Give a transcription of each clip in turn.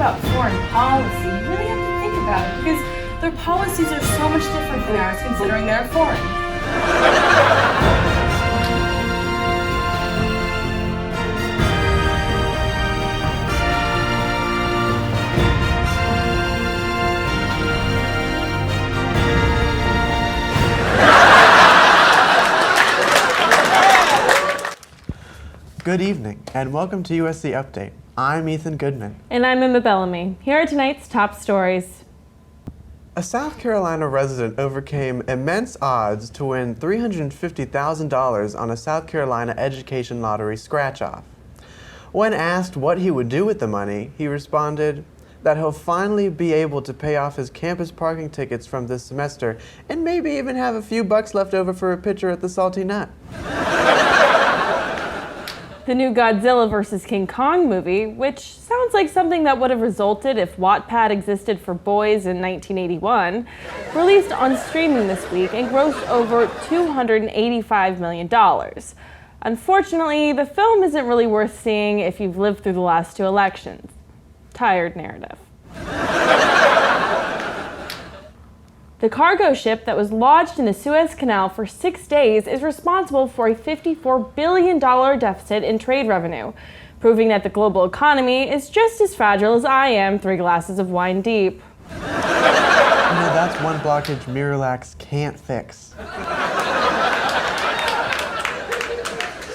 about foreign policy, you really have to think about it because their policies are so much different than ours considering they're foreign. Good evening, and welcome to USC Update. I'm Ethan Goodman. And I'm Emma Bellamy. Here are tonight's top stories. A South Carolina resident overcame immense odds to win $350,000 on a South Carolina education lottery scratch-off. When asked what he would do with the money, he responded that he'll finally be able to pay off his campus parking tickets from this semester and maybe even have a few bucks left over for a pitcher at the Salty Nut. The new Godzilla vs. King Kong movie, which sounds like something that would have resulted if Wattpad existed for boys in 1981, released on streaming this week and grossed over $285 million. Unfortunately, the film isn't really worth seeing if you've lived through the last two elections. Tired narrative. The cargo ship that was lodged in the Suez Canal for 6 days is responsible for a $54 billion deficit in trade revenue, proving that the global economy is just as fragile as I am 3 glasses of wine deep. You know, that's one blockage Miralax can't fix.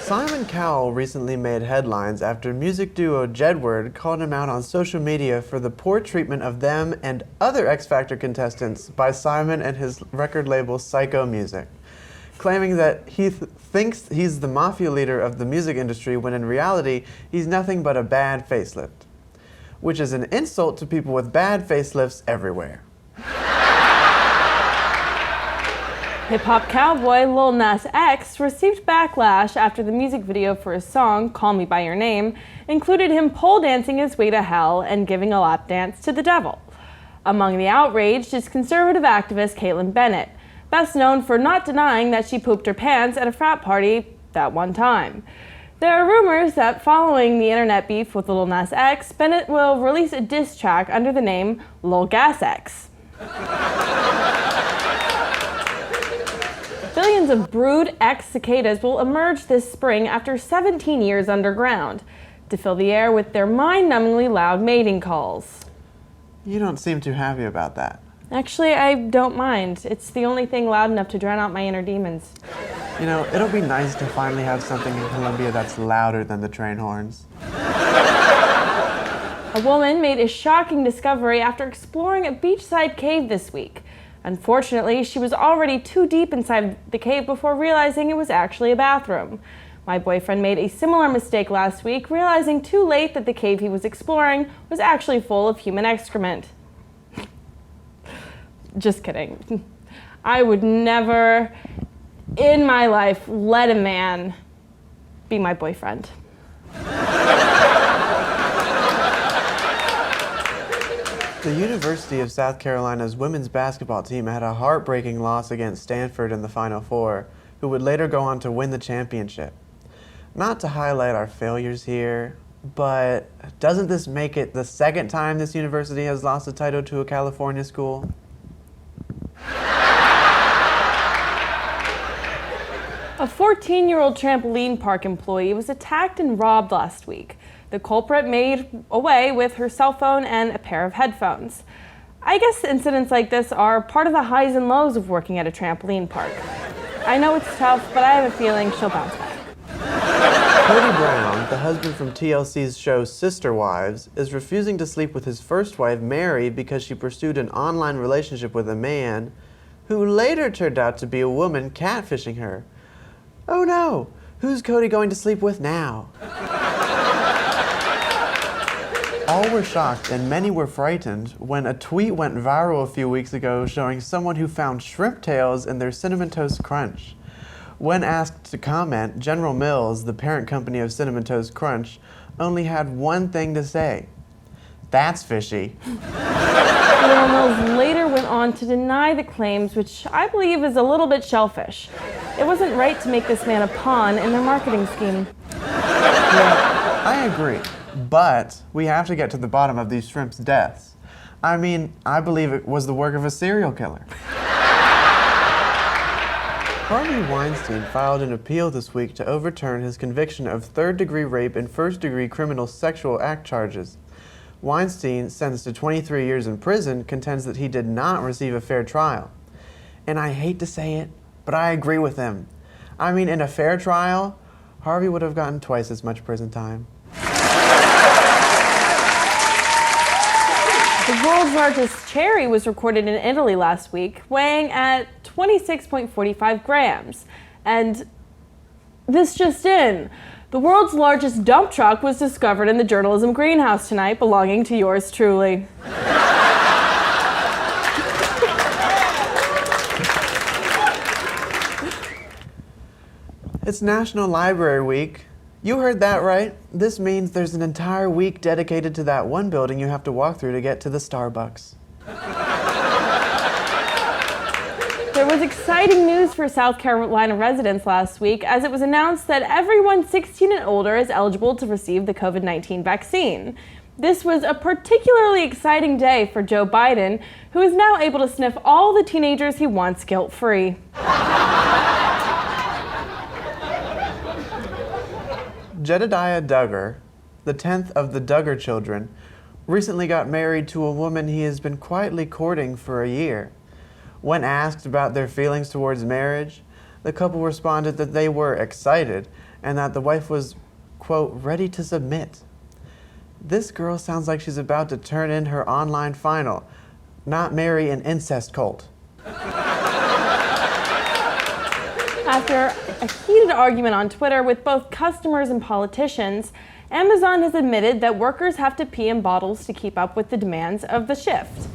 Simon Cowell recently made headlines after music duo Jedward called him out on social media for the poor treatment of them and other X Factor contestants by Simon and his record label Psycho Music, claiming that he thinks he's the mafia leader of the music industry when in reality he's nothing but a bad facelift, which is an insult to people with bad facelifts everywhere. Hip-hop cowboy Lil Nas X received backlash after the music video for his song, Call Me By Your Name, included him pole dancing his way to hell and giving a lap dance to the devil. Among the outraged is conservative activist Caitlin Bennett, best known for not denying that she pooped her pants at a frat party that one time. There are rumors that following the internet beef with Lil Nas X, Bennett will release a diss track under the name Lil Gas X. Billions of brood X cicadas will emerge this spring after 17 years underground to fill the air with their mind-numbingly loud mating calls. You don't seem too happy about that. Actually, I don't mind. It's the only thing loud enough to drown out my inner demons. You know, it'll be nice to finally have something in Columbia that's louder than the train horns. A woman made a shocking discovery after exploring a beachside cave this week. Unfortunately, she was already too deep inside the cave before realizing it was actually a bathroom. My boyfriend made a similar mistake last week, realizing too late that the cave he was exploring was actually full of human excrement. Just kidding. I would never, in my life, let a man be my boyfriend. The University of South Carolina's women's basketball team had a heartbreaking loss against Stanford in the Final Four, who would later go on to win the championship. Not to highlight our failures here, but doesn't this make it the second time this university has lost a title to a California school? A 14-year-old trampoline park employee was attacked and robbed last week. The culprit made away with her cell phone and a pair of headphones. I guess incidents like this are part of the highs and lows of working at a trampoline park. I know it's tough, but I have a feeling she'll bounce back. Cody Brown, the husband from TLC's show Sister Wives, is refusing to sleep with his first wife, Mary, because she pursued an online relationship with a man who later turned out to be a woman catfishing her. Oh no, who's Cody going to sleep with now? All were shocked and many were frightened when a tweet went viral a few weeks ago showing someone who found shrimp tails in their Cinnamon Toast Crunch. When asked to comment, General Mills, the parent company of Cinnamon Toast Crunch, only had one thing to say: "That's fishy." General Mills later went on to deny the claims, which I believe is a little bit shellfish. It wasn't right to make this man a pawn in their marketing scheme. Yeah, I agree. But we have to get to the bottom of these shrimp's deaths. I mean, I believe it was the work of a serial killer. Harvey Weinstein filed an appeal this week to overturn his conviction of third-degree rape and first-degree criminal sexual act charges. Weinstein, sentenced to 23 years in prison, contends that he did not receive a fair trial. And I hate to say it, but I agree with him. I mean, in a fair trial, Harvey would have gotten twice as much prison time. The world's largest cherry was recorded in Italy last week, weighing at 26.45 grams. And this just in. The world's largest dump truck was discovered in the journalism greenhouse tonight, belonging to yours truly. It's National Library Week. You heard that right. This means there's an entire week dedicated to that one building you have to walk through to get to the Starbucks. There was exciting news for South Carolina residents last week as it was announced that everyone 16 and older is eligible to receive the COVID-19 vaccine. This was a particularly exciting day for Joe Biden, who is now able to sniff all the teenagers he wants guilt-free. Jedediah Duggar, the 10th of the Duggar children, recently got married to a woman he has been quietly courting for a year. When asked about their feelings towards marriage, the couple responded that they were excited and that the wife was, quote, ready to submit. This girl sounds like she's about to turn in her online final, not marry an incest cult. After a heated argument on Twitter with both customers and politicians, Amazon has admitted that workers have to pee in bottles to keep up with the demands of the shift.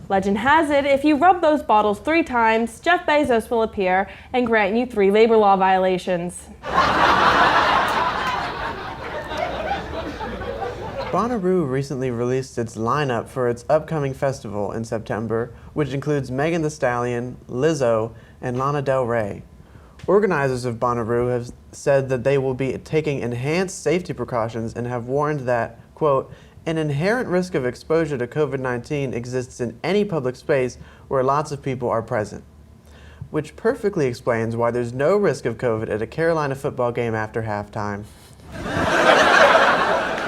Legend has it, if you rub those bottles 3 times, Jeff Bezos will appear and grant you 3 labor law violations. Bonnaroo recently released its lineup for its upcoming festival in September, which includes Megan Thee Stallion, Lizzo, and Lana Del Rey. Organizers of Bonnaroo have said that they will be taking enhanced safety precautions and have warned that, quote, an inherent risk of exposure to COVID-19 exists in any public space where lots of people are present, which perfectly explains why there's no risk of COVID at a Carolina football game after halftime.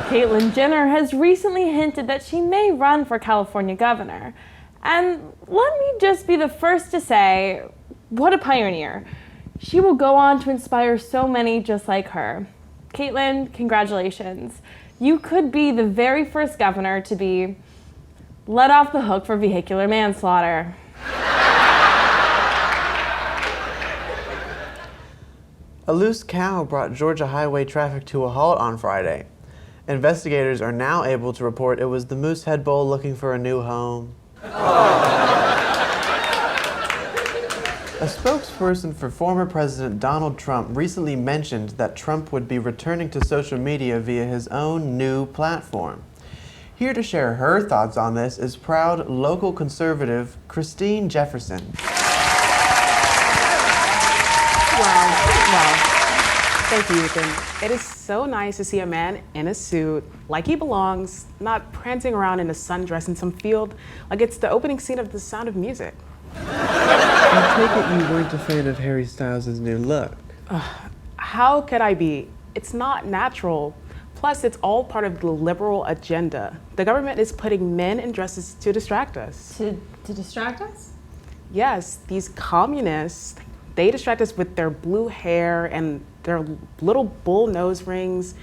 Caitlyn Jenner has recently hinted that she may run for California governor. And let me just be the first to say, what a pioneer. She will go on to inspire so many just like her. Caitlyn, congratulations. You could be the very first governor to be let off the hook for vehicular manslaughter. A loose cow brought Georgia highway traffic to a halt on Friday. Investigators are now able to report it was the Moosehead Bull looking for a new home. A spokesperson for former President Donald Trump recently mentioned that Trump would be returning to social media via his own new platform. Here to share her thoughts on this is proud local conservative Christine Jefferson. Wow. Thank you, Ethan. It is so nice to see a man in a suit, like he belongs, not prancing around in a sundress in some field like it's the opening scene of The Sound of Music. I take it you weren't a fan of Harry Styles' new look. How could I be? It's not natural. Plus, it's all part of the liberal agenda. The government is putting men in dresses to distract us. To distract us? Yes, these communists, they distract us with their blue hair and their little bull nose rings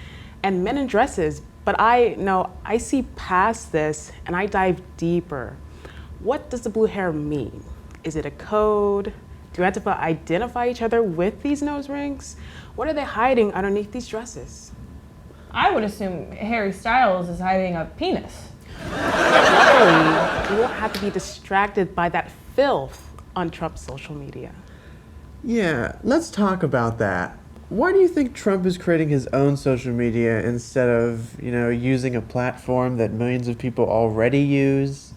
and men in dresses. But I see past this and I dive deeper. What does the blue hair mean? Is it a code? Do we have to identify each other with these nose rings? What are they hiding underneath these dresses? I would assume Harry Styles is hiding a penis. Luckily, we won't have to be distracted by that filth on Trump's social media. Yeah, let's talk about that. Why do you think Trump is creating his own social media instead of, using a platform that millions of people already use?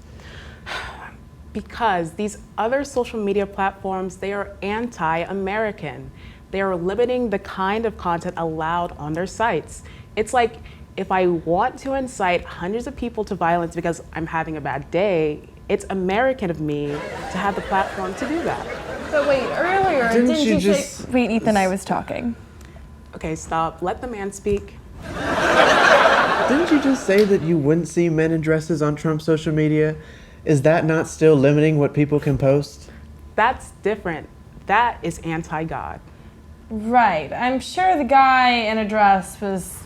Because these other social media platforms, they are anti-American. They are limiting the kind of content allowed on their sites. It's like if I want to incite hundreds of people to violence because I'm having a bad day, it's American of me to have the platform to do that. But wait, earlier, Didn't didn't you you just- say... Wait, Ethan, I was talking. Okay, stop. Let the man speak. Didn't you just say that you wouldn't see men in dresses on Trump's social media? Is that not still limiting what people can post? That's different. That is anti-God. Right. I'm sure the guy in a dress was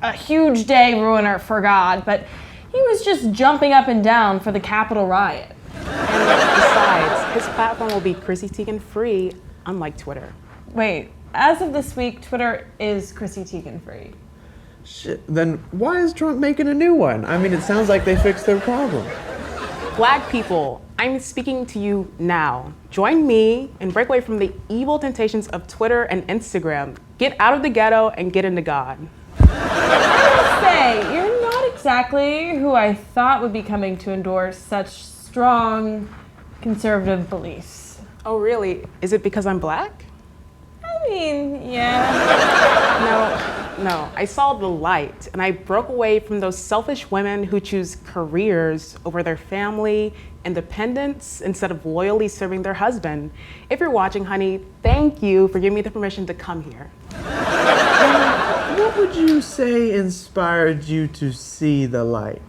a huge day ruiner for God, but he was just jumping up and down for the Capitol riot. And besides, his platform will be Chrissy Teigen free, unlike Twitter. Wait, as of this week, Twitter is Chrissy Teigen free. Shit, then why is Trump making a new one? I mean, it sounds like they fixed their problem. Black people, I'm speaking to you now. Join me and break away from the evil temptations of Twitter and Instagram. Get out of the ghetto and get into God. Say, you're not exactly who I thought would be coming to endorse such strong conservative beliefs. Oh, really? Is it because I'm black? I mean, yeah. No, I saw the light and I broke away from those selfish women who choose careers over their family, independence, instead of loyally serving their husband. If you're watching, honey, thank you for giving me the permission to come here. What would you say inspired you to see the light?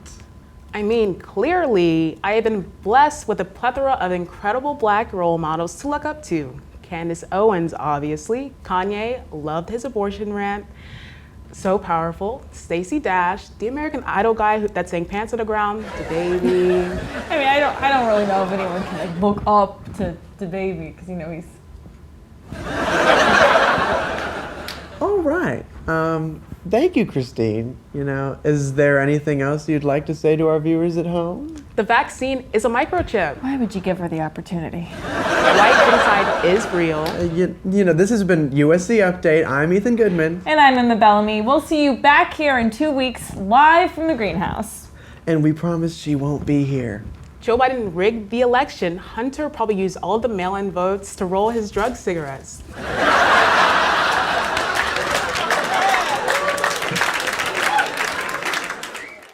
I mean, clearly, I have been blessed with a plethora of incredible black role models to look up to. Candace Owens, obviously. Kanye, loved his abortion rant. So powerful. Stacey Dash, the American Idol guy that sang Pants on the Ground, the baby. I mean, I don't really know if anyone can like look up to the baby because you know he's. All right. Thank you, Christine. You know, is there anything else you'd like to say to our viewers at home? The vaccine is a microchip. Why would you give her the opportunity? White genocide is real. You know, this has been USC Update. I'm Ethan Goodman. And I'm Emma Bellamy. We'll see you back here in 2 weeks, live from the greenhouse. And we promise she won't be here. Joe Biden rigged the election. Hunter probably used all of the mail-in votes to roll his drug cigarettes.